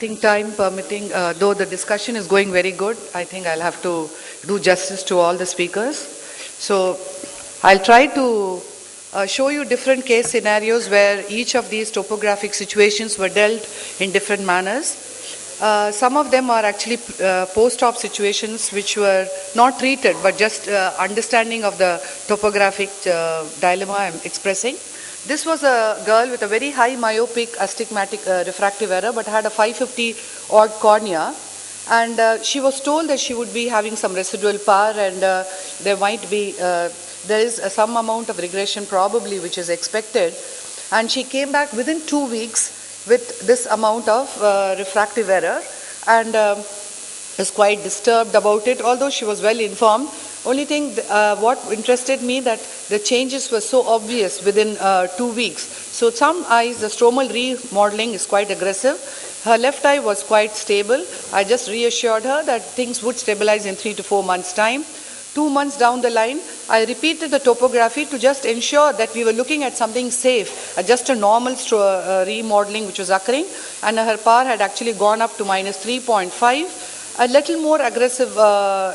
think time permitting, though the discussion is going very good, I think I'll have to do justice to all the speakers. So I'll try to show you different case scenarios where each of these topographic situations were dealt in different manners. Some of them are actually post-op situations which were not treated, but just understanding of the topographic dilemma I'm expressing. This was a girl with a very high myopic astigmatic refractive error, but had a 550 odd cornea. And she was told that she would be having some residual power, and there is some amount of regression probably which is expected. And she came back within 2 weeks with this amount of refractive error, and was quite disturbed about it, although she was well informed. Only thing, what interested me, that the changes were so obvious within 2 weeks. So some eyes, the stromal remodeling is quite aggressive. Her left eye was quite stable. I just reassured her that things would stabilize in 3 to 4 months' time. 2 months down the line, I repeated the topography to just ensure that we were looking at something safe, just a normal remodeling which was occurring, and her power had actually gone up to minus 3.5. A little more aggressive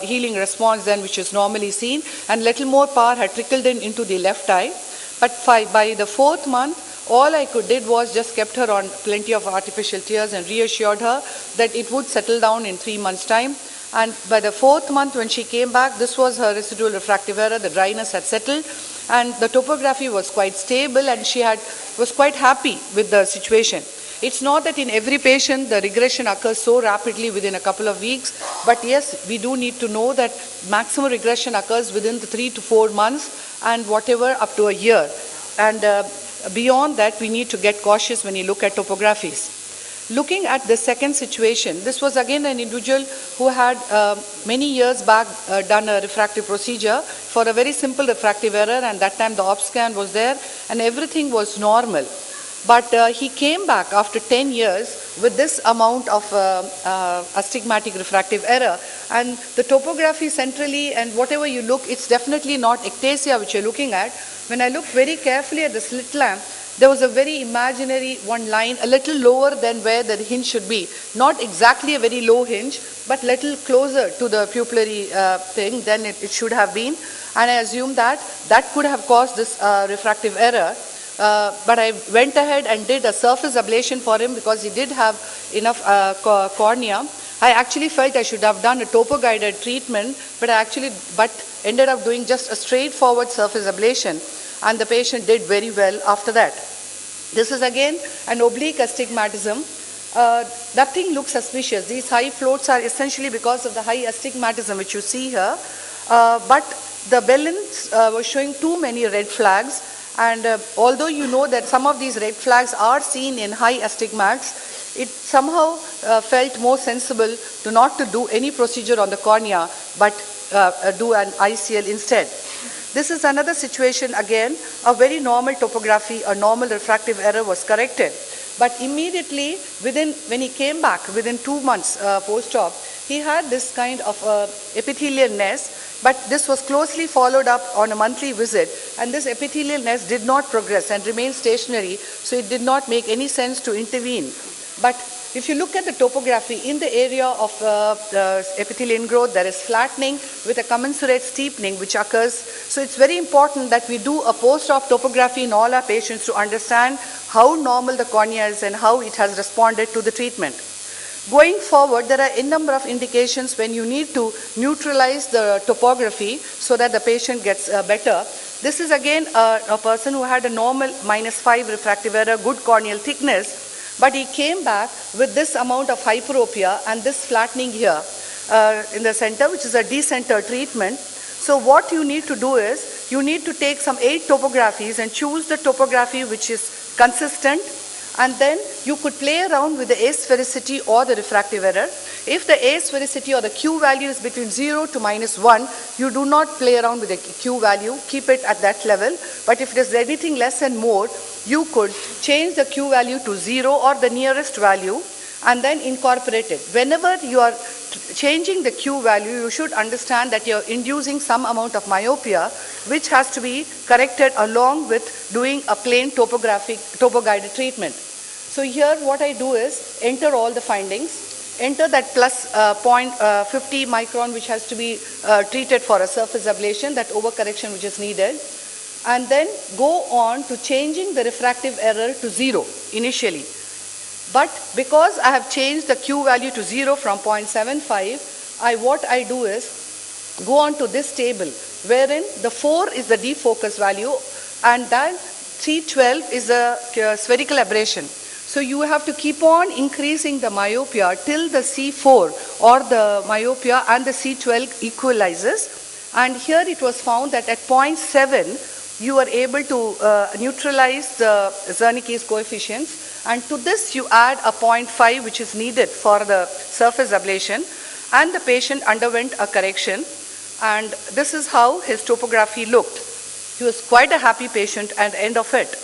healing response than which is normally seen, and little more power had trickled into the left eye. But by the 4th month, all I did was just kept her on plenty of artificial tears and reassured her that it would settle down in 3 months' time. And by the 4th month, when she came back, this was her residual refractive error. The dryness had settled, and the topography was quite stable, and she was quite happy with the situation. It's not that in every patient the regression occurs so rapidly within a couple of weeks, but yes, we do need to know that maximum regression occurs within the 3 to 4 months, and whatever up to a year. And beyond that, we need to get cautious when you look at topographies. Looking at the second situation, this was again an individual who had many years back done a refractive procedure for a very simple refractive error, and that time the op scan was there and everything was normal. But he came back after 10 years with this amount of astigmatic refractive error, and the topography centrally and whatever you look, it's definitely not ectasia which you're looking at. When I looked very carefully at the slit lamp, there was a very imaginary one line a little lower than where the hinge should be. Not exactly a very low hinge, but little closer to the pupillary thing than it should have been. And I assume that could have caused this refractive error. But I went ahead and did a surface ablation for him because he did have enough cornea. I actually felt I should have done a topo-guided treatment, but ended up doing just a straightforward surface ablation, and the patient did very well after that. This is again an oblique astigmatism. Nothing looks suspicious. These high floats are essentially because of the high astigmatism which you see here, but the Bellins was showing too many red flags. And although you know that some of these red flags are seen in high astigmats, it somehow felt more sensible not to do any procedure on the cornea, but do an ICL instead. This is another situation, again, a very normal topography, a normal refractive error was corrected. But immediately, when he came back, within 2 months post-op, he had this kind of epithelial nest, but this was closely followed up on a monthly visit, and this epithelial nest did not progress and remained stationary, so it did not make any sense to intervene. But if you look at the topography, in the area of the epithelial ingrowth, there is flattening with a commensurate steepening which occurs. So it's very important that we do a post-op topography in all our patients to understand how normal the cornea is and how it has responded to the treatment. Going forward, there are a number of indications when you need to neutralize the topography so that the patient gets better. This is again a person who had a normal -5 refractive error, good corneal thickness, but he came back with this amount of hyperopia and this flattening here in the center, which is a decentered treatment. So what you need to do is, you need to take some 8 topographies and choose the topography which is consistent, and then you could play around with the asphericity or the refractive error. If the asphericity or the Q value is between 0 to -1, you do not play around with the Q value, keep it at that level. But if it is anything less and more, you could change the Q value to 0 or the nearest value and then incorporate it. Whenever you are changing the Q value, you should understand that you're inducing some amount of myopia, which has to be corrected along with doing a plain topo-guided treatment. So here what I do is enter all the findings, enter that plus 0.50 micron which has to be treated for a surface ablation, that overcorrection which is needed, and then go on to changing the refractive error to 0 initially. But because I have changed the Q value to 0 from 0.75, what I do is go on to this table wherein the 4 is the defocus value and then 312 is a spherical aberration. So you have to keep on increasing the myopia till the C4 or the myopia and the C12 equalizes. And here it was found that at 0.7 you are able to neutralize the Wernicke's coefficients. And to this you add a 0.5 which is needed for the surface ablation, and the patient underwent a correction, and this is how his topography looked. He was quite a happy patient at the end of it.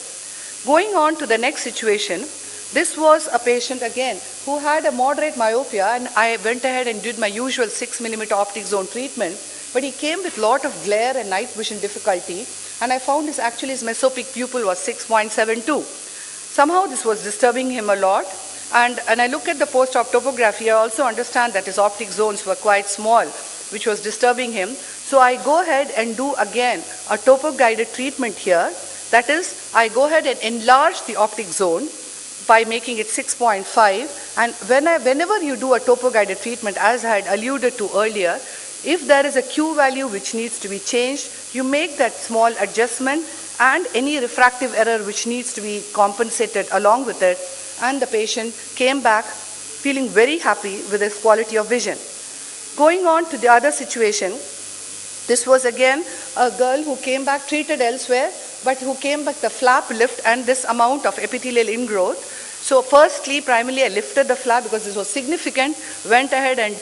Going on to the next situation, this was a patient again who had a moderate myopia, and I went ahead and did my usual 6 mm optic zone treatment, but he came with lot of glare and night vision difficulty, and I found his mesopic pupil was 6.72. Somehow this was disturbing him a lot, and I look at the post-op topography, I also understand that his optic zones were quite small, which was disturbing him. So I go ahead and do again a topo-guided treatment here. That is, I go ahead and enlarge the optic zone by making it 6.5, and whenever you do a topo-guided treatment, as I had alluded to earlier, if there is a Q value which needs to be changed, you make that small adjustment and any refractive error which needs to be compensated along with it, and the patient came back feeling very happy with his quality of vision. Going on to the other situation, this was again a girl who came back treated elsewhere, but who came back the flap lift and this amount of epithelial ingrowth. So firstly, primarily I lifted the flap because this was significant, went ahead and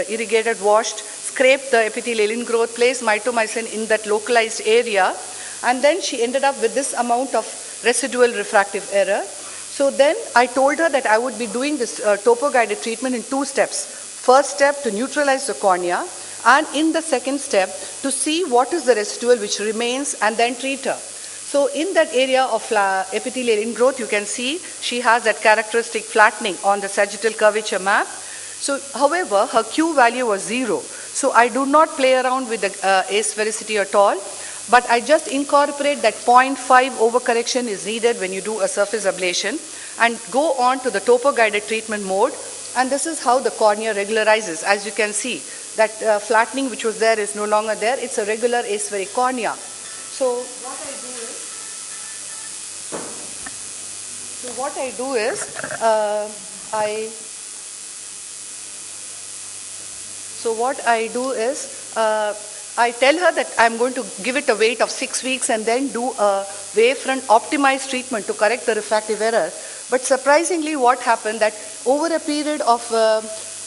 irrigated, washed, scraped the epithelial ingrowth, placed mitomycin in that localized area, and then she ended up with this amount of residual refractive error. So then I told her that I would be doing this topo-guided treatment in 2 steps. First step to neutralize the cornea, and in the second step to see what is the residual which remains and then treat her. So in that area of epithelial ingrowth, you can see she has that characteristic flattening on the sagittal curvature map. So however, her Q value was 0. So I do not play around with the asphericity at all, but I just incorporate that 0.5 overcorrection is needed when you do a surface ablation, and go on to the topo-guided treatment mode, and this is how the cornea regularizes. As you can see, that flattening which was there is no longer there, it's a regular aspheric cornea. So what I do is, I tell her that I'm going to give it a wait of 6 weeks and then do a wavefront optimized treatment to correct the refractive error. But surprisingly, what happened that over a period of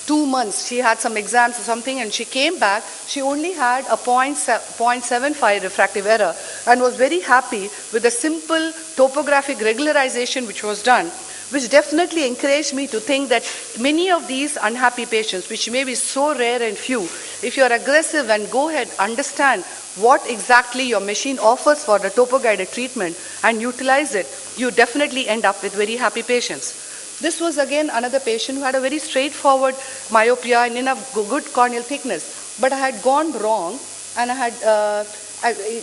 2 months, she had some exams or something, and she came back, she only had a 0.75 refractive error and was very happy with the simple topographic regularization which was done, which definitely encouraged me to think that many of these unhappy patients, which may be so rare and few, if you are aggressive and go ahead, understand what exactly your machine offers for the topo-guided treatment and utilize it, you definitely end up with very happy patients. This was again another patient who had a very straightforward myopia and enough good corneal thickness, but I had gone wrong and I had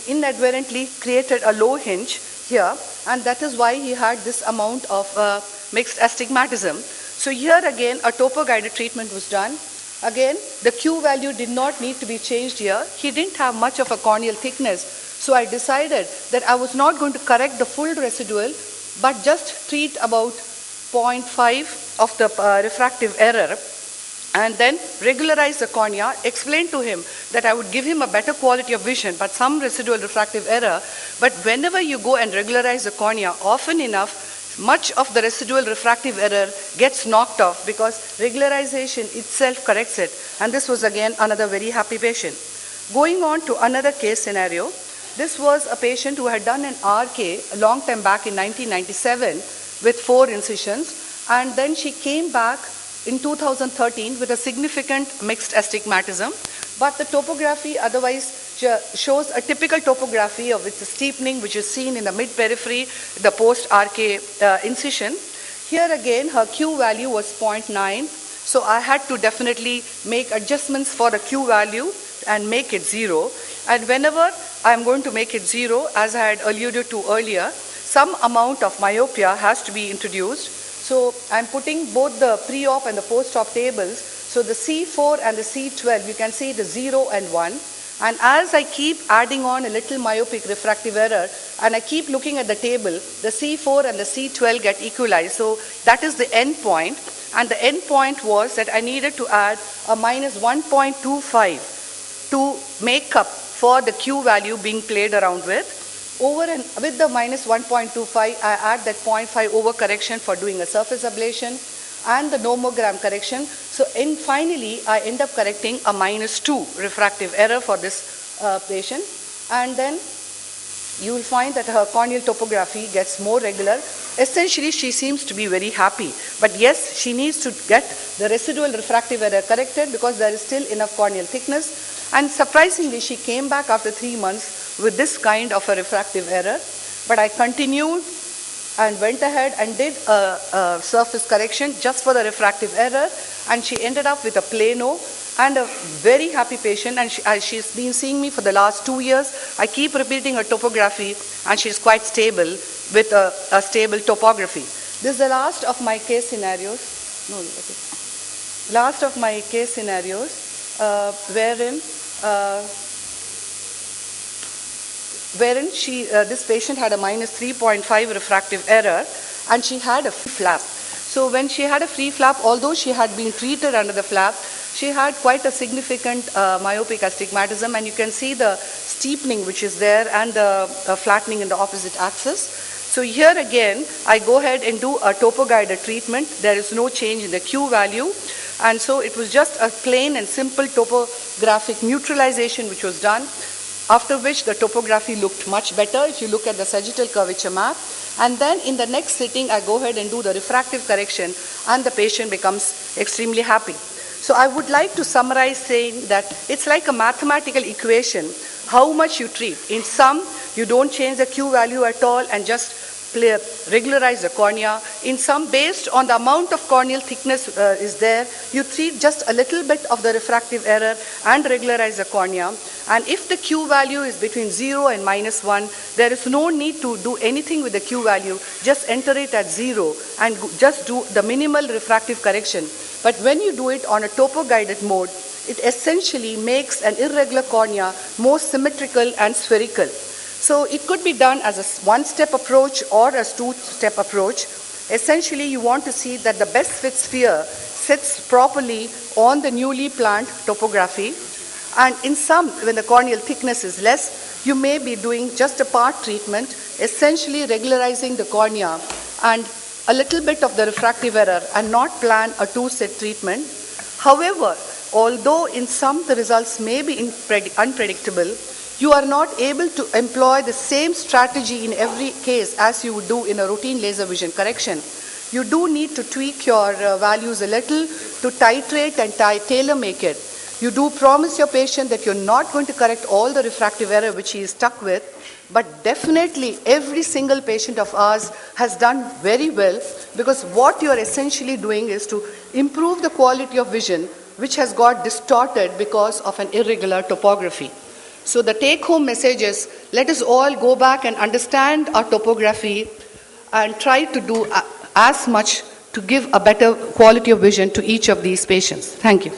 inadvertently created a low hinge here, and that is why he had this amount of mixed astigmatism. So here again a topo-guided treatment was done. Again, the Q value did not need to be changed here. He didn't have much of a corneal thickness, so I decided that I was not going to correct the full residual, but just treat about 0.5 of the refractive error, and then regularize the cornea, explain to him that I would give him a better quality of vision, but some residual refractive error. But whenever you go and regularize the cornea, often enough, much of the residual refractive error gets knocked off because regularization itself corrects it. And this was again another very happy patient. Going on to another case scenario, this was a patient who had done an RK a long time back in 1997 with 4 incisions, and then she came back in 2013 with a significant mixed astigmatism, but the topography otherwise shows a typical topography of its steepening, which is seen in the mid-periphery, the post-RK incision. Here again, her Q value was 0.9, so I had to definitely make adjustments for the Q value and make it 0. And whenever I'm going to make it 0, as I had alluded to earlier, some amount of myopia has to be introduced. So I'm putting both the pre-op and the post-op tables. So the C4 and the C12, you can see the 0 and 1. And as I keep adding on a little myopic refractive error, and I keep looking at the table, the C4 and the C12 get equalized. So that is the end point. And the end point was that I needed to add a minus 1.25 to make up for the Q value being played around with. Over and with the minus 1.25, I add that 0.5 overcorrection for doing a surface ablation and the nomogram correction. So finally, I end up correcting a minus 2 refractive error for this patient. And then you will find that her corneal topography gets more regular. Essentially, she seems to be very happy. But yes, she needs to get the residual refractive error corrected because there is still enough corneal thickness. And surprisingly, she came back after 3 months with this kind of a refractive error. But I continued and went ahead and did a surface correction just for the refractive error. And she ended up with a plano and a very happy patient. And she's been seeing me for the last 2 years. I keep repeating her topography, and she's quite stable with a stable topography. This is the last of my case scenarios. Last of my case scenarios, wherein this patient had a minus 3.5 refractive error, and she had a free flap. So when she had a free flap, although she had been treated under the flap, she had quite a significant myopic astigmatism, and you can see the steepening which is there and the flattening in the opposite axis. So here again, I go ahead and do a topo-guided treatment. There is no change in the Q value. And so it was just a plain and simple topographic neutralization which was done, after which the topography looked much better if you look at the sagittal curvature map. And then in the next sitting, I go ahead and do the refractive correction, and the patient becomes extremely happy. So I would like to summarize saying that it's like a mathematical equation, how much you treat. In some, you don't change the Q value at all and just regularize the cornea. In some, based on the amount of corneal thickness is there, you treat just a little bit of the refractive error and regularize the cornea. And if the Q value is between 0 and minus 1, there is no need to do anything with the Q value. Just enter it at 0 and just do the minimal refractive correction. But when you do it on a topo-guided mode, it essentially makes an irregular cornea more symmetrical and spherical. So it could be done as a one-step approach or a two-step approach. Essentially, you want to see that the best fit sphere sits properly on the newly planned topography. And in some, when the corneal thickness is less, you may be doing just a part treatment, essentially regularizing the cornea and a little bit of the refractive error, and not plan a two-set treatment. However, although in some the results may be unpredictable, you are not able to employ the same strategy in every case as you would do in a routine laser vision correction. You do need to tweak your values a little to titrate and tailor make it. You do promise your patient that you're not going to correct all the refractive error which he is stuck with, but definitely every single patient of ours has done very well, because what you are essentially doing is to improve the quality of vision which has got distorted because of an irregular topography. So the take-home message is, let us all go back and understand our topography and try to do as much to give a better quality of vision to each of these patients. Thank you.